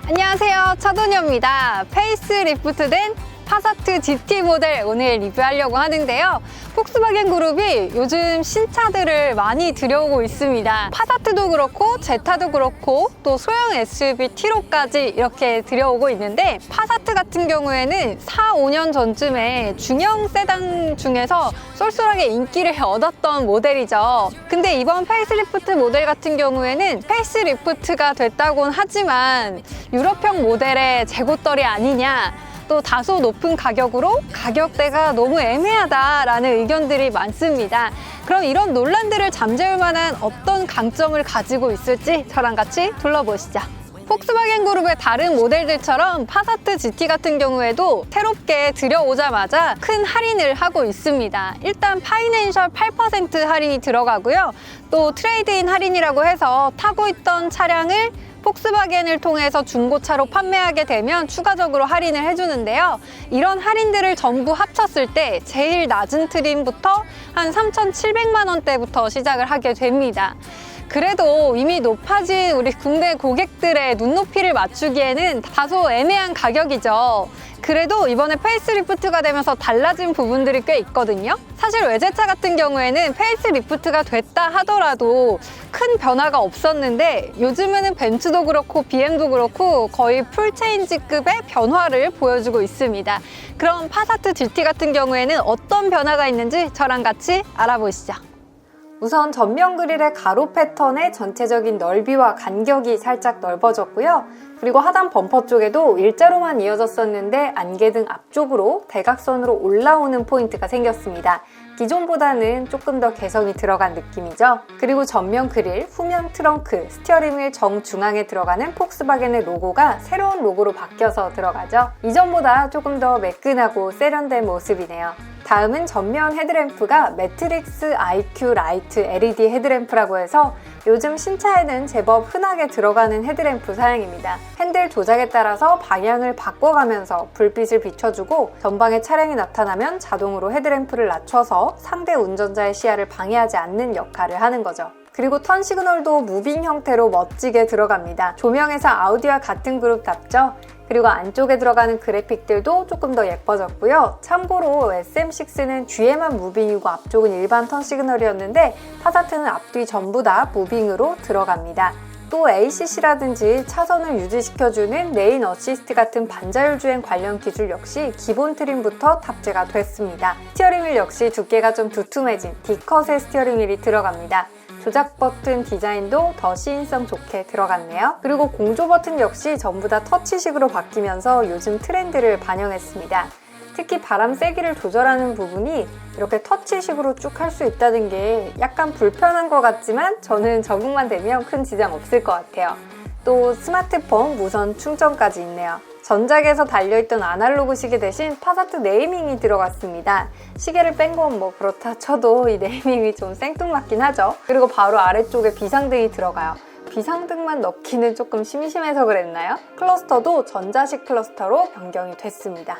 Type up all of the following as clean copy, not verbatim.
안녕하세요, 차도녀입니다. 페이스리프트된 파사트 GT 모델 오늘 리뷰하려고 하는데요. 폭스바겐 그룹이 요즘 신차들을 많이 들여오고 있습니다. 파사트도 그렇고 제타도 그렇고 또 소형 SUV 티로까지 이렇게 들여오고 있는데, 파사트 같은 경우에는 4, 5년 전쯤에 중형 세단 중에서 쏠쏠하게 인기를 얻었던 모델이죠. 근데 이번 페이스리프트 모델 같은 경우에는 페이스리프트가 됐다고는 하지만 유럽형 모델의 재고떨이 아니냐, 또 다소 높은 가격으로 가격대가 너무 애매하다라는 의견들이 많습니다. 그럼 이런 논란들을 잠재울 만한 어떤 강점을 가지고 있을지 저랑 같이 둘러보시죠. 폭스바겐 그룹의 다른 모델들처럼 파사트 GT 같은 경우에도 새롭게 들여오자마자 큰 할인을 하고 있습니다. 일단 파이낸셜 8% 할인이 들어가고요. 또 트레이드인 할인이라고 해서 타고 있던 차량을 폭스바겐을 통해서 중고차로 판매하게 되면 추가적으로 할인을 해주는데요. 이런 할인들을 전부 합쳤을 때 제일 낮은 트림부터 한 3,700만 원대부터 시작을 하게 됩니다. 그래도 이미 높아진 우리 국내 고객들의 눈높이를 맞추기에는 다소 애매한 가격이죠. 그래도 이번에 페이스리프트가 되면서 달라진 부분들이 꽤 있거든요. 사실 외제차 같은 경우에는 페이스리프트가 됐다 하더라도 큰 변화가 없었는데, 요즘에는 벤츠도 그렇고 BM도 그렇고 거의 풀체인지급의 변화를 보여주고 있습니다. 그럼 파사트 GT 같은 경우에는 어떤 변화가 있는지 저랑 같이 알아보시죠. 우선 전면 그릴의 가로 패턴의 전체적인 넓이와 간격이 살짝 넓어졌고요. 그리고 하단 범퍼 쪽에도 일자로만 이어졌었는데 안개등 앞쪽으로 대각선으로 올라오는 포인트가 생겼습니다. 기존보다는 조금 더 개성이 들어간 느낌이죠. 그리고 전면 그릴, 후면 트렁크, 스티어링 휠 정중앙에 들어가는 폭스바겐의 로고가 새로운 로고로 바뀌어서 들어가죠. 이전보다 조금 더 매끈하고 세련된 모습이네요. 다음은 전면 헤드램프가 매트릭스 IQ 라이트 LED 헤드램프라고 해서 요즘 신차에는 제법 흔하게 들어가는 헤드램프 사양입니다. 핸들 조작에 따라서 방향을 바꿔가면서 불빛을 비춰주고 전방에 차량이 나타나면 자동으로 헤드램프를 낮춰서 상대 운전자의 시야를 방해하지 않는 역할을 하는 거죠. 그리고 턴 시그널도 무빙 형태로 멋지게 들어갑니다. 조명에서 아우디와 같은 그룹답죠? 그리고 안쪽에 들어가는 그래픽들도 조금 더 예뻐졌고요. 참고로 SM6는 뒤에만 무빙이고 앞쪽은 일반 턴 시그널이었는데 파사트는 앞뒤 전부 다 무빙으로 들어갑니다. 또 ACC라든지 차선을 유지시켜주는 레인 어시스트 같은 반자율 주행 관련 기술 역시 기본 트림부터 탑재가 됐습니다. 스티어링 휠 역시 두께가 좀 두툼해진 D컷의 스티어링 휠이 들어갑니다. 조작 버튼 디자인도 더 시인성 좋게 들어갔네요. 그리고 공조 버튼 역시 전부 다 터치식으로 바뀌면서 요즘 트렌드를 반영했습니다. 특히 바람 세기를 조절하는 부분이 이렇게 터치식으로 쭉 할 수 있다는 게 약간 불편한 것 같지만 저는 적응만 되면 큰 지장 없을 것 같아요. 또 스마트폰 무선 충전까지 있네요. 전작에서 달려있던 아날로그 시계 대신 파사트 네이밍이 들어갔습니다. 시계를 뺀 건 뭐 그렇다 쳐도 이 네이밍이 좀 생뚱맞긴 하죠. 그리고 바로 아래쪽에 비상등이 들어가요. 비상등만 넣기는 조금 심심해서 그랬나요? 클러스터도 전자식 클러스터로 변경이 됐습니다.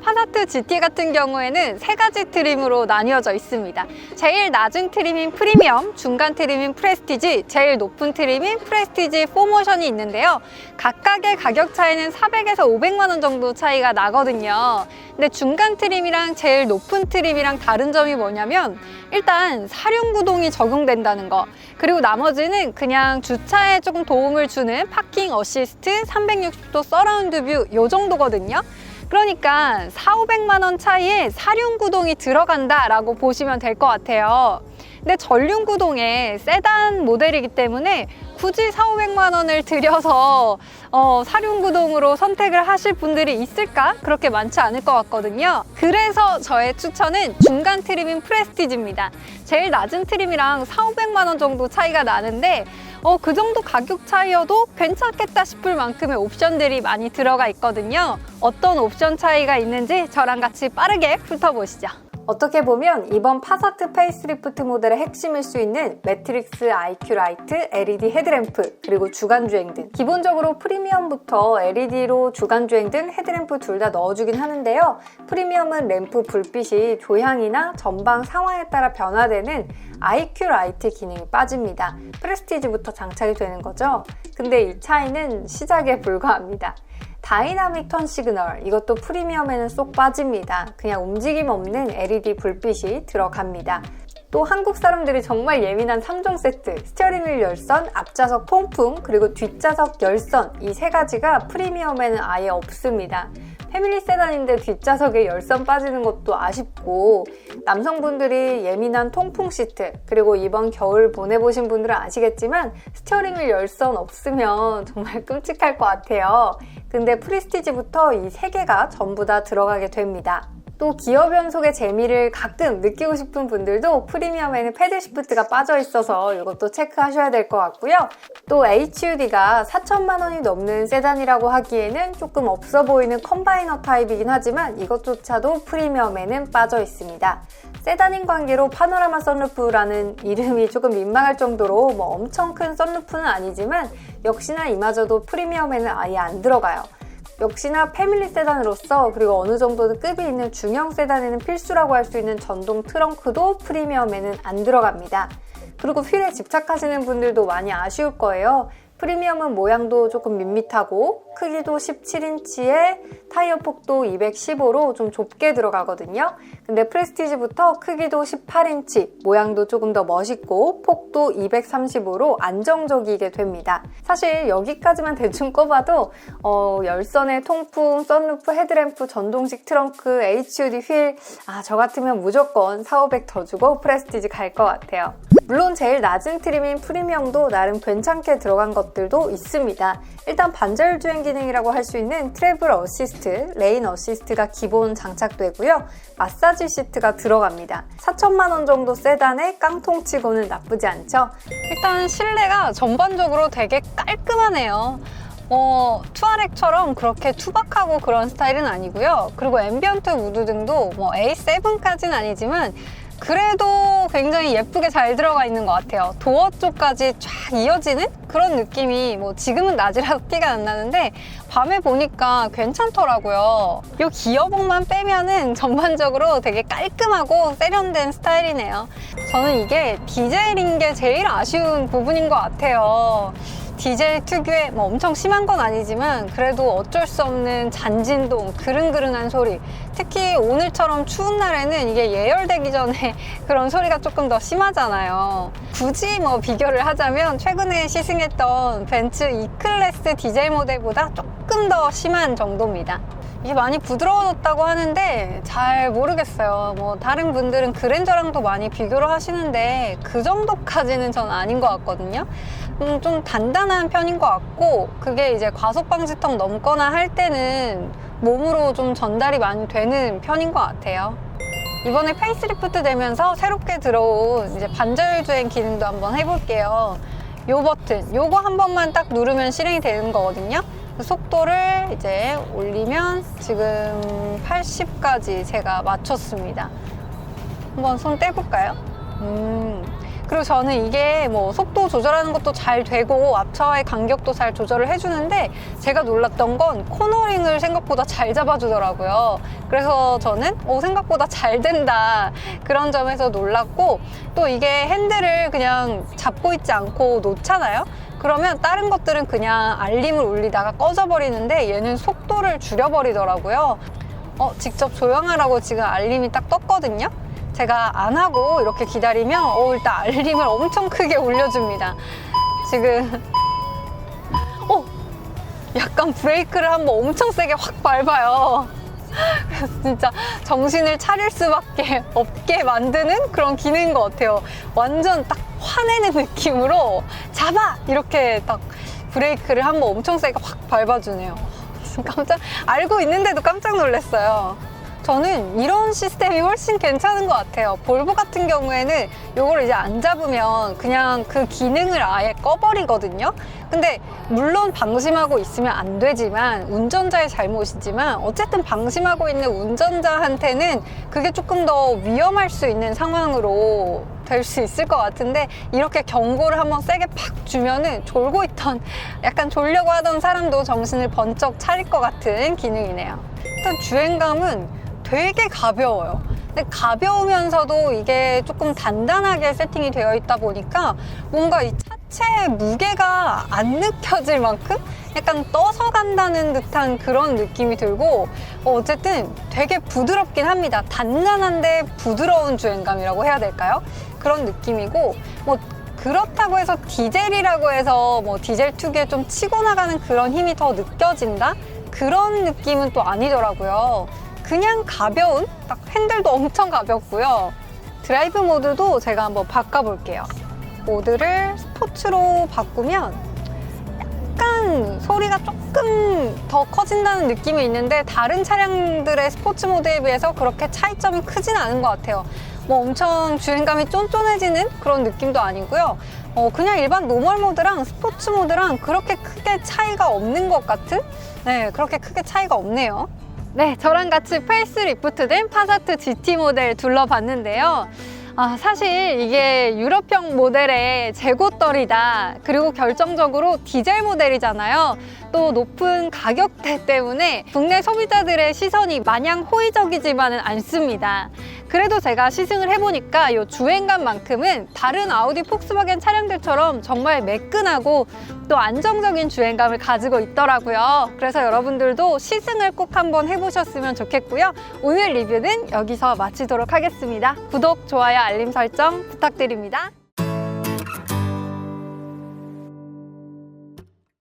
파사트 GT 같은 경우에는 세 가지 트림으로 나뉘어져 있습니다. 제일 낮은 트림인 프리미엄, 중간 트림인 프레스티지, 제일 높은 트림인 프레스티지 4모션이 있는데요. 각각의 가격 차이는 400에서 500만 원 정도 차이가 나거든요. 근데 중간 트림이랑 제일 높은 트림이랑 다른 점이 뭐냐면, 일단 사륜구동이 적용된다는 거, 그리고 나머지는 그냥 주차에 조금 도움을 주는 파킹 어시스트, 360도 서라운드 뷰 이 정도거든요. 그러니까 400~500만 원 차이에 사륜구동이 들어간다라고 보시면 될 것 같아요. 근데 전륜구동의 세단 모델이기 때문에 굳이 400~500만 원을 들여서 사륜구동으로 선택을 하실 분들이 있을까? 그렇게 많지 않을 것 같거든요. 그래서 저의 추천은 중간 트림인 프레스티지입니다. 제일 낮은 트림이랑 400~500만 원 정도 차이가 나는데 그 정도 가격 차이여도 괜찮겠다 싶을 만큼의 옵션들이 많이 들어가 있거든요. 어떤 옵션 차이가 있는지 저랑 같이 빠르게 훑어보시죠. 어떻게 보면 이번 파사트 페이스리프트 모델의 핵심일 수 있는 매트릭스 IQ 라이트, LED 헤드램프, 그리고 주간주행 등 기본적으로 프리미엄부터 LED로 주간주행 등 헤드램프 둘 다 넣어주긴 하는데요. 프리미엄은 램프 불빛이 조향이나 전방 상황에 따라 변화되는 IQ 라이트 기능이 빠집니다. 프레스티지부터 장착이 되는 거죠. 근데 이 차이는 시작에 불과합니다. 다이나믹 턴 시그널, 이것도 프리미엄에는 쏙 빠집니다. 그냥 움직임 없는 LED 불빛이 들어갑니다. 또 한국 사람들이 정말 예민한 3종 세트, 스티어링 휠 열선, 앞좌석 통풍, 그리고 뒷좌석 열선, 이 세 가지가 프리미엄에는 아예 없습니다. 패밀리 세단인데 뒷좌석에 열선 빠지는 것도 아쉽고, 남성분들이 예민한 통풍 시트, 그리고 이번 겨울 보내보신 분들은 아시겠지만 스티어링 휠 열선 없으면 정말 끔찍할 것 같아요. 근데 프리스티지부터 이 세 개가 전부 다 들어가게 됩니다. 또 기어 변속의 재미를 가끔 느끼고 싶은 분들도 프리미엄에는 패들 시프트가 빠져 있어서 이것도 체크하셔야 될 것 같고요. 또 HUD가 4천만 원이 넘는 세단이라고 하기에는 조금 없어 보이는 컴바이너 타입이긴 하지만 이것조차도 프리미엄에는 빠져 있습니다. 세단인 관계로 파노라마 선루프라는 이름이 조금 민망할 정도로 뭐 엄청 큰 선루프는 아니지만 역시나 이마저도 프리미엄에는 아예 안 들어가요. 역시나 패밀리 세단으로서 그리고 어느 정도는 급이 있는 중형 세단에는 필수라고 할 수 있는 전동 트렁크도 프리미엄에는 안 들어갑니다. 그리고 휠에 집착하시는 분들도 많이 아쉬울 거예요. 프리미엄은 모양도 조금 밋밋하고 크기도 17인치에 타이어 폭도 215로 좀 좁게 들어가거든요. 근데 프레스티지부터 크기도 18인치, 모양도 조금 더 멋있고 폭도 235로 안정적이게 됩니다. 사실 여기까지만 대충 꼽아도 열선의 통풍, 선루프, 헤드램프, 전동식 트렁크, HUD 휠, 저 같으면 무조건 4,500 더 주고 프레스티지 갈 것 같아요. 물론 제일 낮은 트림인 프리미엄도 나름 괜찮게 들어간 것들도 있습니다. 일단 반자율 주행 기능이라고 할 수 있는 트래블 어시스트, 레인 어시스트가 기본 장착되고요. 마사지 시트가 들어갑니다. 4천만 원 정도 세단에 깡통치고는 나쁘지 않죠? 일단 실내가 전반적으로 되게 깔끔하네요. 투아렉처럼 그렇게 투박하고 그런 스타일은 아니고요. 그리고 앰비언트 무드 등도 A7까지는 아니지만 그래도 굉장히 예쁘게 잘 들어가 있는 것 같아요. 도어 쪽까지 쫙 이어지는 그런 느낌이 지금은 낮이라서 티가 안 나는데 밤에 보니까 괜찮더라고요. 이 기어봉만 빼면은 전반적으로 되게 깔끔하고 세련된 스타일이네요. 저는 이게 디젤인 게 제일 아쉬운 부분인 것 같아요. 디젤 특유의 엄청 심한 건 아니지만 그래도 어쩔 수 없는 잔진동, 그릉그릉한 소리, 특히 오늘처럼 추운 날에는 이게 예열되기 전에 그런 소리가 조금 더 심하잖아요. 굳이 비교를 하자면 최근에 시승했던 벤츠 E클래스 디젤 모델보다 조금 더 심한 정도입니다. 이게 많이 부드러워졌다고 하는데 잘 모르겠어요. 다른 분들은 그랜저랑도 많이 비교를 하시는데 그 정도까지는 전 아닌 것 같거든요. 좀 단단한 편인 것 같고 그게 이제 과속 방지턱 넘거나 할 때는 몸으로 좀 전달이 많이 되는 편인 것 같아요. 이번에 페이스리프트 되면서 새롭게 들어온 이제 반자율 주행 기능도 한번 해볼게요. 요 버튼, 요거 한 번만 딱 누르면 실행이 되는 거거든요. 속도를 이제 올리면 지금 80까지 제가 맞췄습니다. 한번 손 떼볼까요? 그리고 저는 이게 속도 조절하는 것도 잘 되고 앞차와의 간격도 잘 조절을 해주는데 제가 놀랐던 건 코너링을 생각보다 잘 잡아주더라고요. 그래서 저는 생각보다 잘 된다 그런 점에서 놀랐고, 또 이게 핸들을 그냥 잡고 있지 않고 놓잖아요. 그러면 다른 것들은 그냥 알림을 울리다가 꺼져버리는데 얘는 속도를 줄여버리더라고요. 직접 조용하라고 지금 알림이 딱 떴거든요. 제가 안 하고 이렇게 기다리면 일단 알림을 엄청 크게 울려줍니다. 지금 약간 브레이크를 한번 엄청 세게 확 밟아요. 그래서 진짜 정신을 차릴 수밖에 없게 만드는 그런 기능인 것 같아요. 완전 딱 화내는 느낌으로 잡아! 이렇게 딱 브레이크를 한번 엄청 세게 확 밟아주네요. 알고 있는데도 깜짝 놀랐어요. 저는 이런 시스템이 훨씬 괜찮은 것 같아요. 볼보 같은 경우에는 이걸 이제 안 잡으면 그냥 그 기능을 아예 꺼버리거든요. 근데 물론 방심하고 있으면 안 되지만 운전자의 잘못이지만 어쨌든 방심하고 있는 운전자한테는 그게 조금 더 위험할 수 있는 상황으로 될 수 있을 것 같은데, 이렇게 경고를 한번 세게 팍 주면은 졸고 있던, 약간 졸려고 하던 사람도 정신을 번쩍 차릴 것 같은 기능이네요. 일단 주행감은 되게 가벼워요. 근데 가벼우면서도 이게 조금 단단하게 세팅이 되어 있다 보니까 뭔가 이 차체의 무게가 안 느껴질 만큼 약간 떠서 간다는 듯한 그런 느낌이 들고, 어쨌든 되게 부드럽긴 합니다. 단단한데 부드러운 주행감이라고 해야 될까요? 그런 느낌이고, 뭐 그렇다고 해서 디젤이라고 해서 뭐 디젤 특유의 좀 치고 나가는 그런 힘이 더 느껴진다? 그런 느낌은 또 아니더라고요. 그냥 가벼운, 딱 핸들도 엄청 가볍고요. 드라이브 모드도 제가 한번 바꿔볼게요. 모드를 스포츠로 바꾸면 약간 소리가 조금 더 커진다는 느낌이 있는데, 다른 차량들의 스포츠 모드에 비해서 그렇게 차이점이 크진 않은 것 같아요. 뭐 엄청 주행감이 쫀쫀해지는 그런 느낌도 아니고요. 그냥 일반 노멀 모드랑 스포츠 모드랑 그렇게 크게 차이가 없는 것 같은? 네, 그렇게 크게 차이가 없네요. 네, 저랑 같이 페이스 리프트된 파사트 GT 모델 둘러봤는데요. 사실 이게 유럽형 모델의 재고떨이다. 그리고 결정적으로 디젤 모델이잖아요. 또 높은 가격대 때문에 국내 소비자들의 시선이 마냥 호의적이지만은 않습니다. 그래도 제가 시승을 해보니까 이 주행감만큼은 다른 아우디 폭스바겐 차량들처럼 정말 매끈하고 또 안정적인 주행감을 가지고 있더라고요. 그래서 여러분들도 시승을 꼭 한번 해보셨으면 좋겠고요. 오늘 리뷰는 여기서 마치도록 하겠습니다. 구독, 좋아요, 알림 설정 부탁드립니다.